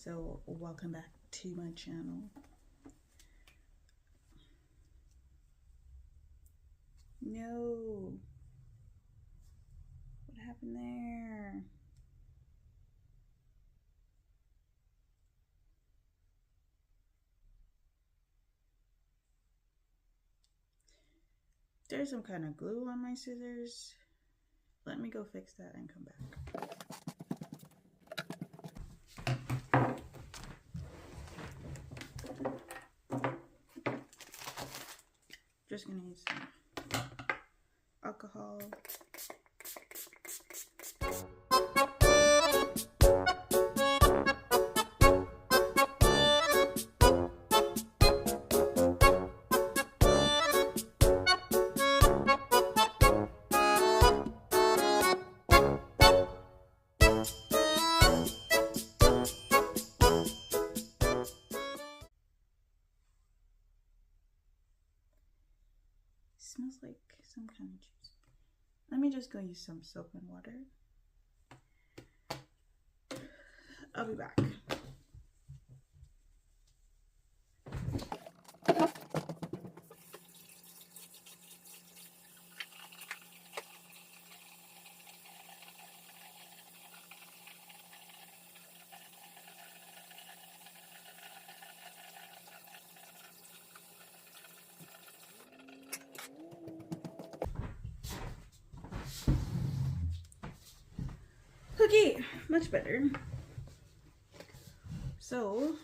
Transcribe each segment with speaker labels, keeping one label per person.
Speaker 1: So welcome back to my channel. No, what happened there? There's some kind of glue on my scissors. Let me go fix that and come back. Just gonna use some alcohol. Smells like some kind of juice. Let me just go use some soap and water. I'll be back. Okay, much better. So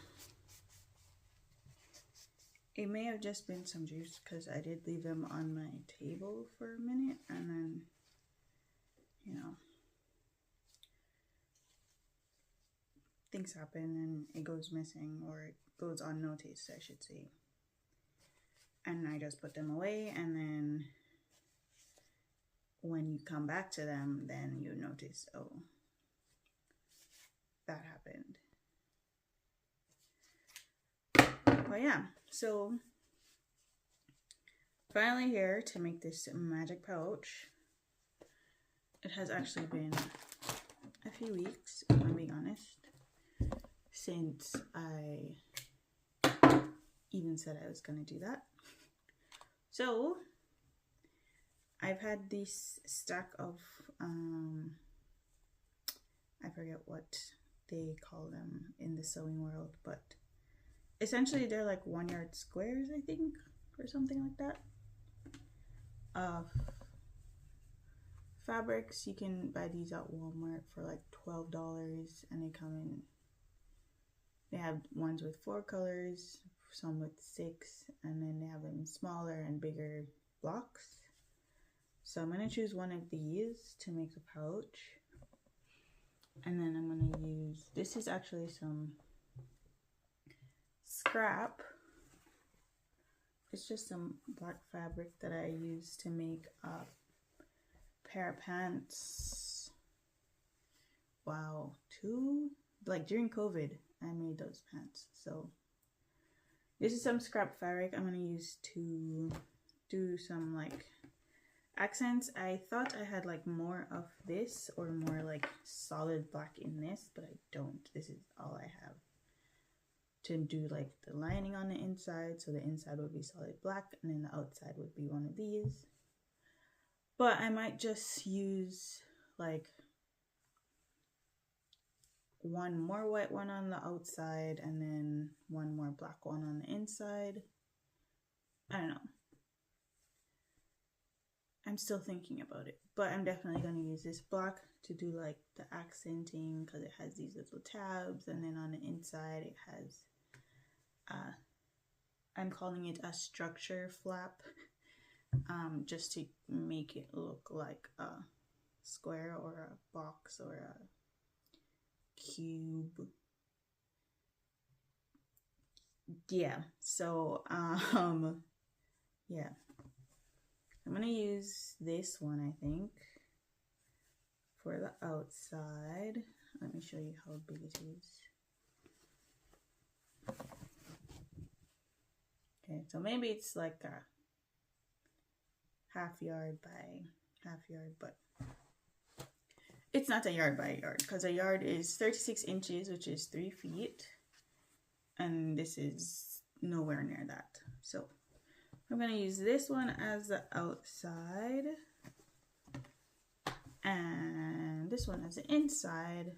Speaker 1: it may have just been some juice because I did leave them on my table for a minute, and then, you know, things happen and it goes missing, or it goes unnoticed, I should say. And I just put them away, and then when you come back to them, then you notice, oh, that happened. But yeah, so finally here to make this magic pouch. It has actually been a few weeks, if I'm being honest, since I even said I was gonna do that. So I've had this stack of I forget what they call them in the sewing world, but essentially they're like 1 yard squares, I think, or something like that, of fabrics. You can buy these at Walmart for like $12, and they come in, they have ones with 4 colors, some with 6, and then they have them smaller and bigger blocks. So I'm going to choose one of these to make a pouch, and then I'm going to use, this is actually some scrap. It's just some black fabric that I use to make a pair of pants. Wow, like during COVID I made those pants. So this is some scrap fabric I'm going to use to do some like accents. I thought I had like more of this, or more like solid black in this, but I don't. This is all I have to do like the lining on the inside, so the inside would be solid black, and then the outside would be one of these. But I might just use like one more white one on the outside and then one more black one on the inside. I don't know. I'm still thinking about it, but I'm definitely going to use this black to do like the accenting, because it has these little tabs, and then on the inside it has I'm calling it a structure flap, just to make it look like a square or a box or a cube. Yeah, so yeah, I'm gonna use this one, I think, for the outside. Let me show you how big it is. Okay, so maybe it's like a half yard by half yard, but it's not a yard by a yard, because a yard is 36 inches, which is 3 feet, and this is nowhere near that. So I'm going to use this one as the outside and this one as the inside.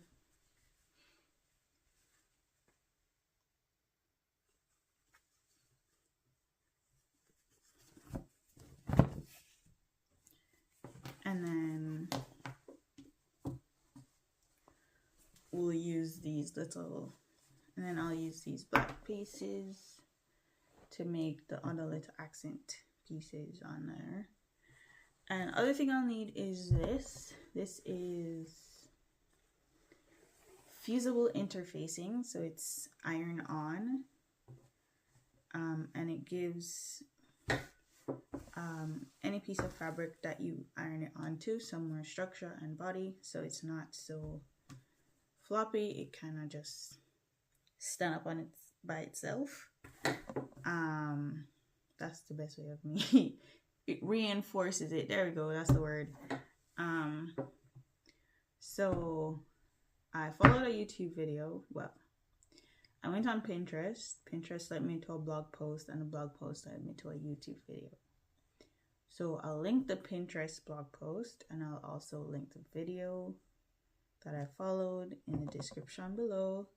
Speaker 1: And then we'll use these little, and then I'll use these black pieces to make the other little accent pieces on there. And other thing I'll need is this. This is fusible interfacing, so it's iron on, and it gives any piece of fabric that you iron it onto some more structure and body, so it's not so floppy. It kind of just stand up on it by itself. That's the best way of me. It reinforces it. There we go. That's the word. So I followed a YouTube video. Well, I went on Pinterest. Pinterest led me to a blog post, and the blog post led me to a YouTube video. So I'll link the Pinterest blog post, and I'll also link the video that I followed in the description below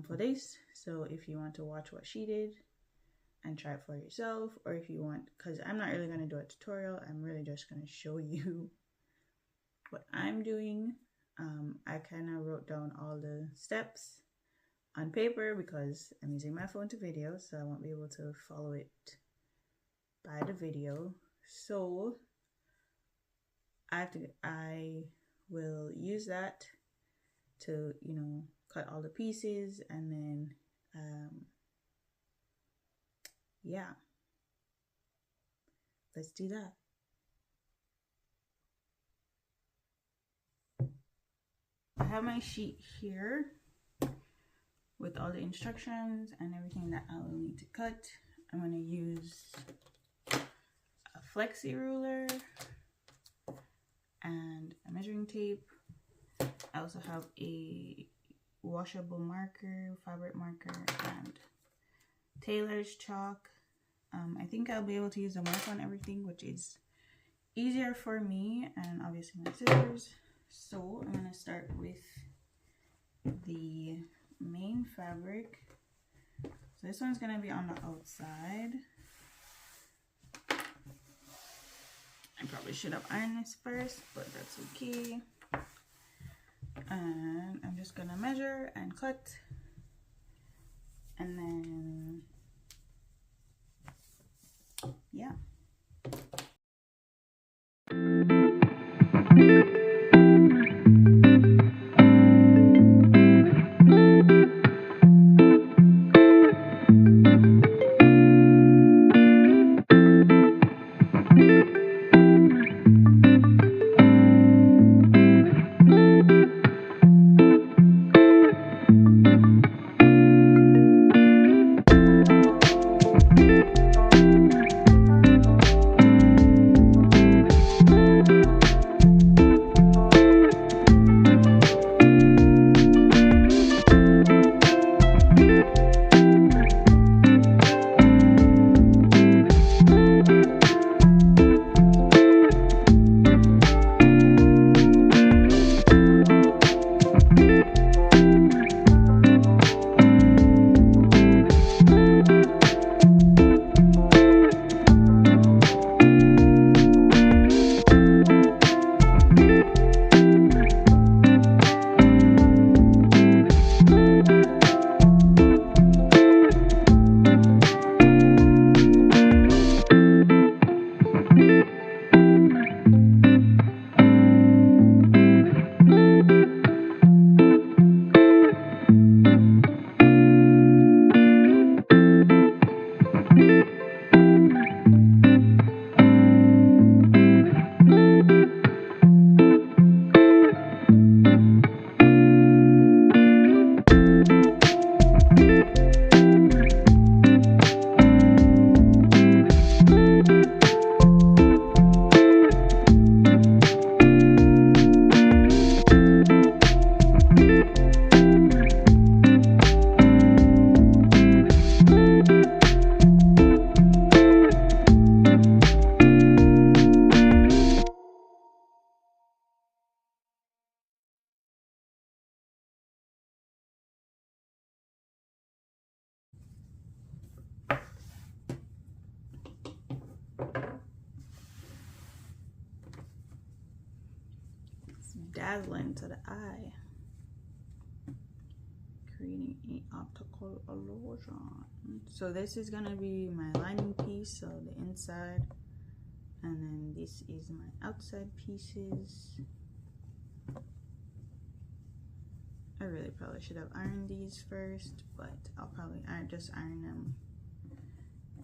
Speaker 1: for this. So if you want to watch what she did and try it for yourself, or if you want, because I'm not really going to do a tutorial, I'm really just going to show you what I'm doing. I kind of wrote down all the steps on paper because I'm using my phone to video, so I won't be able to follow it by the video. So I will use that to, you know, cut all the pieces, and then yeah, let's do that. I have my sheet here with all the instructions and everything that I will need to cut. I'm going to use a flexi ruler and a measuring tape. I also have a washable marker, fabric marker, and tailor's chalk. I think I'll be able to use the mark on everything, which is easier for me, and obviously my scissors. So I'm going to start with the main fabric. So this one's going to be on the outside. I probably should have ironed this first, but that's okay. And I'm just going to measure and cut, and then yeah. dazzling to the eye, creating an optical illusion. So this is gonna be my lining piece, so the inside, and then this is my outside pieces. I really probably should have ironed these first, but I'll probably just iron them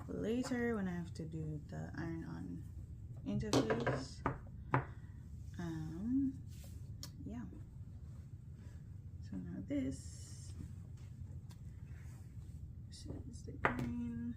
Speaker 1: later when I have to do the iron-on interface. Yeah. So now this is the green.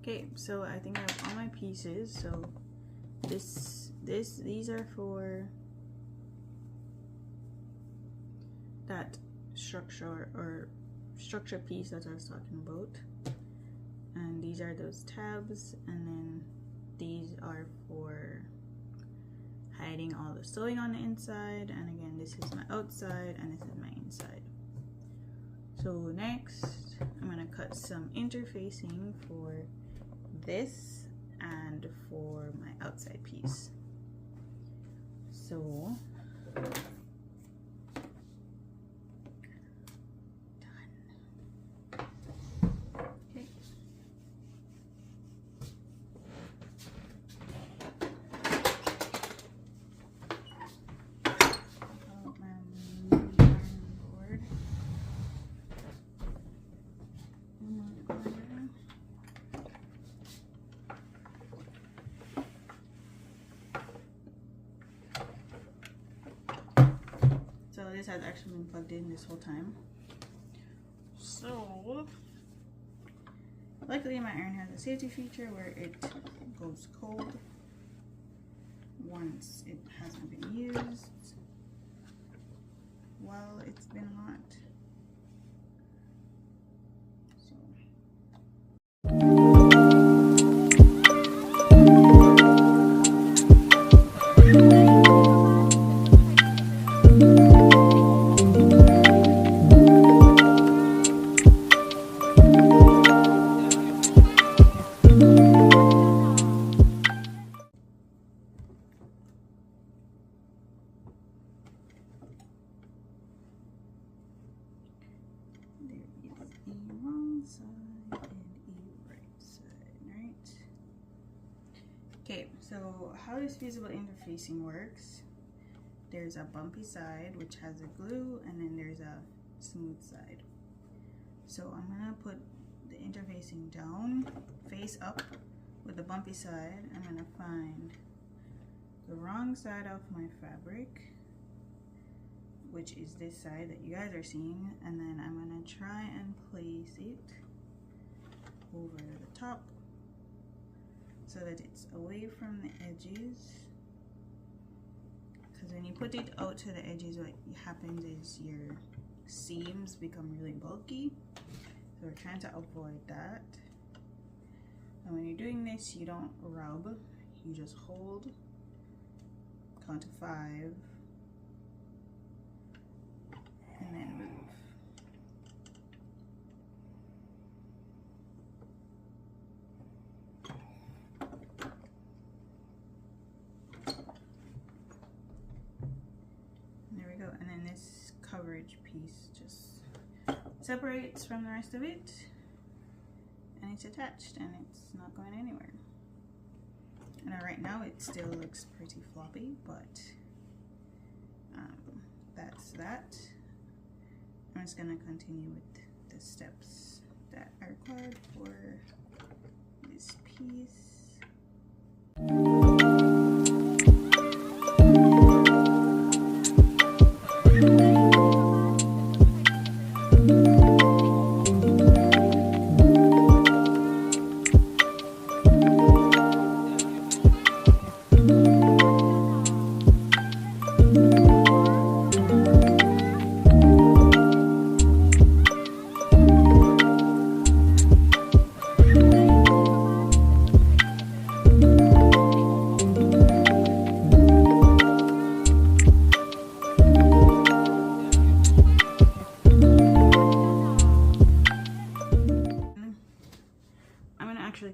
Speaker 1: Okay, so I think I have all my pieces. So these are for that structure piece that I was talking about, and these are those tabs, and then these are for hiding all the sewing on the inside, and again this is my outside and this is my inside. So next I'm gonna cut some interfacing for this and for my outside piece. So this has actually been plugged in this whole time. So luckily my iron has a safety feature where it goes cold once it hasn't been used while it's been hot. Okay, so how this feasible interfacing works, there's a bumpy side which has a glue, and then there's a smooth side. So I'm gonna put the interfacing down, face up with the bumpy side. I'm gonna find the wrong side of my fabric, which is this side that you guys are seeing, and then I'm gonna try and place it over the top so that it's away from the edges because when you put it out to the edges, what happens is your seams become really bulky. So we're trying to avoid that. And when you're doing this, you don't rub, you just hold, count to 5, and then move. There we go. And then this coverage piece just separates from the rest of it, and it's attached and it's not going anywhere. And right now it still looks pretty floppy, but that's that. I'm just gonna continue with the steps that are required for this piece.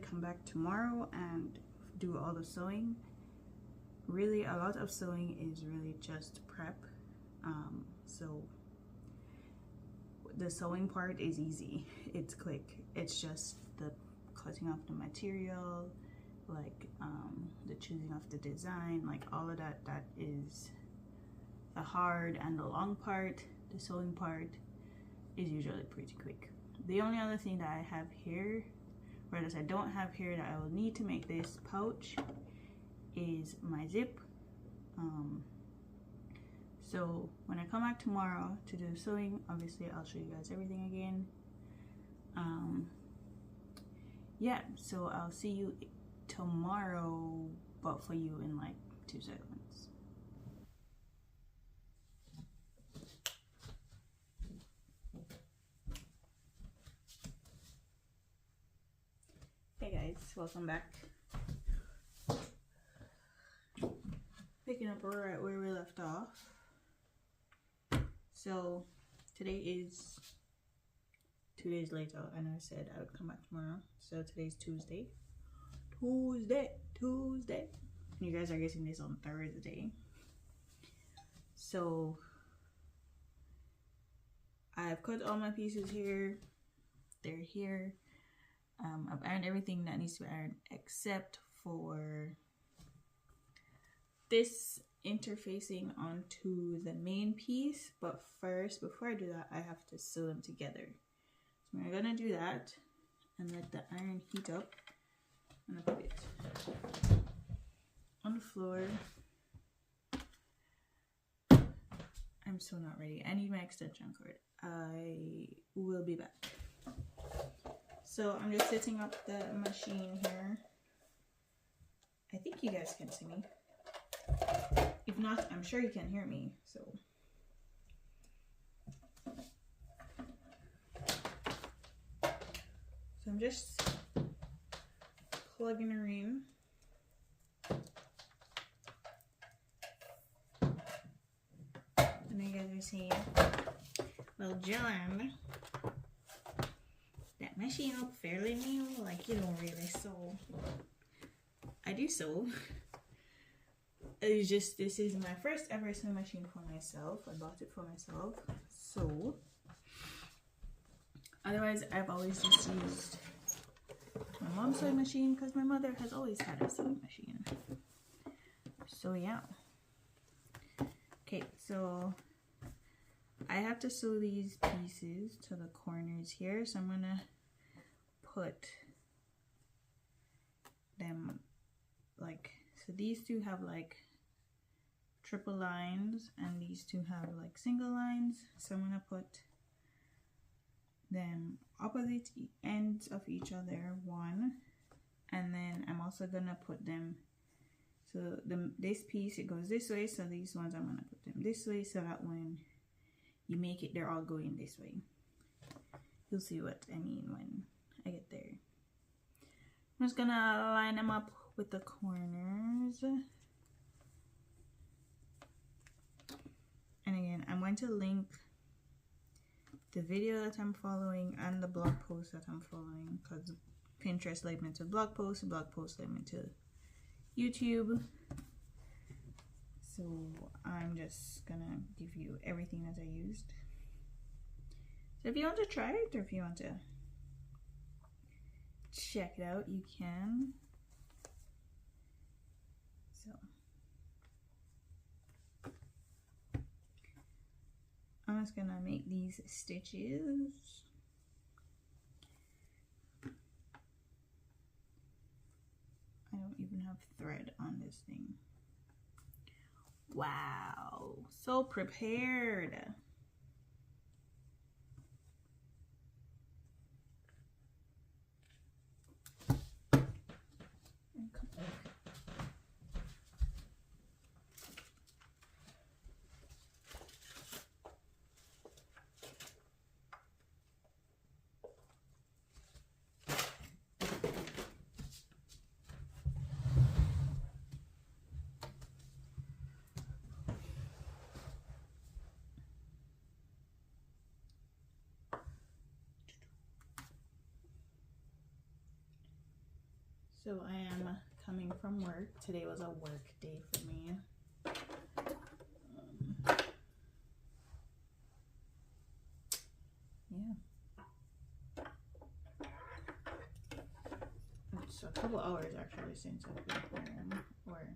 Speaker 1: Come back tomorrow and do all the sewing. Really, a lot of sewing is really just prep. So the sewing part is easy, it's quick. It's just the cutting off the material, like the choosing of the design, like all of that. That is the hard and the long part. The sewing part is usually pretty quick. The only other thing that I have here, whereas I don't have here, that I will need to make this pouch, is my zip. So when I come back tomorrow to do sewing, obviously I'll show you guys everything again. Yeah, so I'll see you tomorrow, but for you in like 2 seconds. Hey guys, welcome back. Picking up right where we left off. So today is 2 days later. I know I said I would come back tomorrow. So today's Tuesday. Tuesday. You guys are getting this on Thursday. So I've cut all my pieces here. They're here. I've ironed everything that needs to be ironed except for this interfacing onto the main piece. But first, before I do that, I have to sew them together. So we're gonna do that and let the iron heat up. I'm gonna put it on the floor. I'm so not ready. I need my extension cord. I will be back. So I'm just setting up the machine here. I think you guys can see me. If not, I'm sure you can hear me. So I'm just plugging her in. And you guys are seeing, well, Jelann, that machine look fairly new, like you don't really sew. I do sew. It's just, this is my first ever sewing machine for myself. I bought it for myself. So otherwise I've always just used my mom's sewing machine because my mother has always had a sewing machine. So yeah. Okay, so I have to sew these pieces to the corners here. So I'm gonna put them like, so these two have like triple lines and these two have like single lines. So I'm gonna put them opposite ends of each other, one, and then I'm also gonna put them So this piece, it goes this way, so these ones I'm gonna put them this way, so that when you make it, they're all going this way. You'll see what I mean when I get there. I'm just gonna line them up with the corners. And again, I'm going to link the video that I'm following and the blog post that I'm following, because Pinterest led me to blog post led me to YouTube. So I'm just gonna give you everything that I used. So if you want to try it, or if you want to check it out, you can. So I'm just gonna make these stitches. I don't even have thread on this thing. Wow, so prepared. So I am coming from work. Today was a work day for me. Yeah. It's a couple hours actually since I've been home, or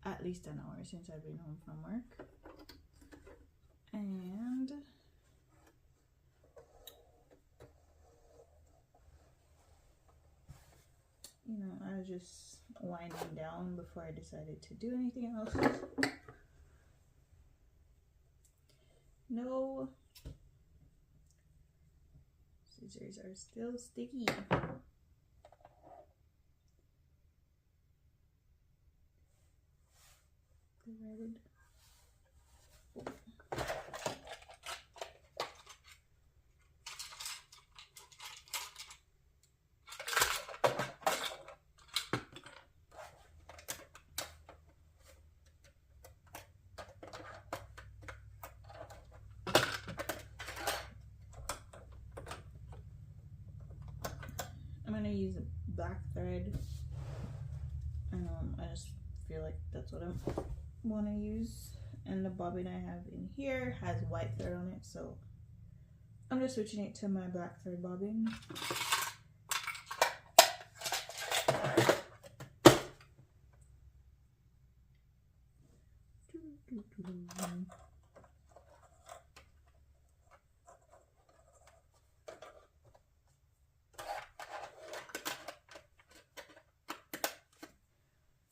Speaker 1: at least an hour since I've been home from work. And you know, I was just winding down before I decided to do anything else. No, scissors are still sticky. Threaded. I'm gonna use a black thread. I just feel like that's what I want to use. And the bobbin I have in here has white thread on it, so I'm just switching it to my black thread bobbin.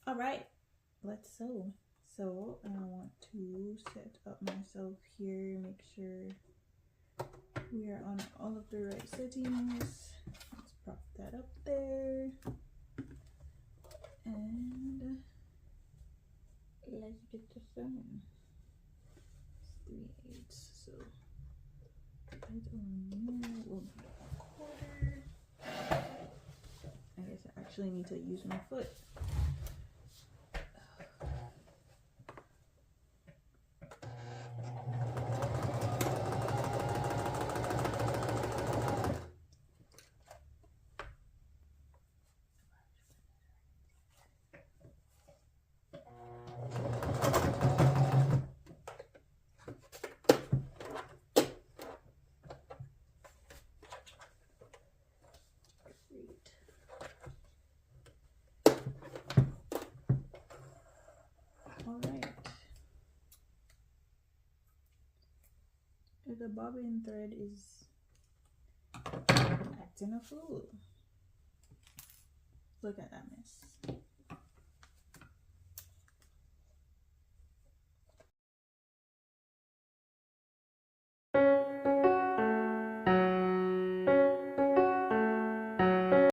Speaker 1: All right, let's sew. So I want to set up myself here, make sure we are on all of the right settings. Let's prop that up there. And let's get the sewing. It's 3/8, so right on there will be a quarter. I guess I actually need to use my foot. The bobbin thread is acting a fool. Look at that mess.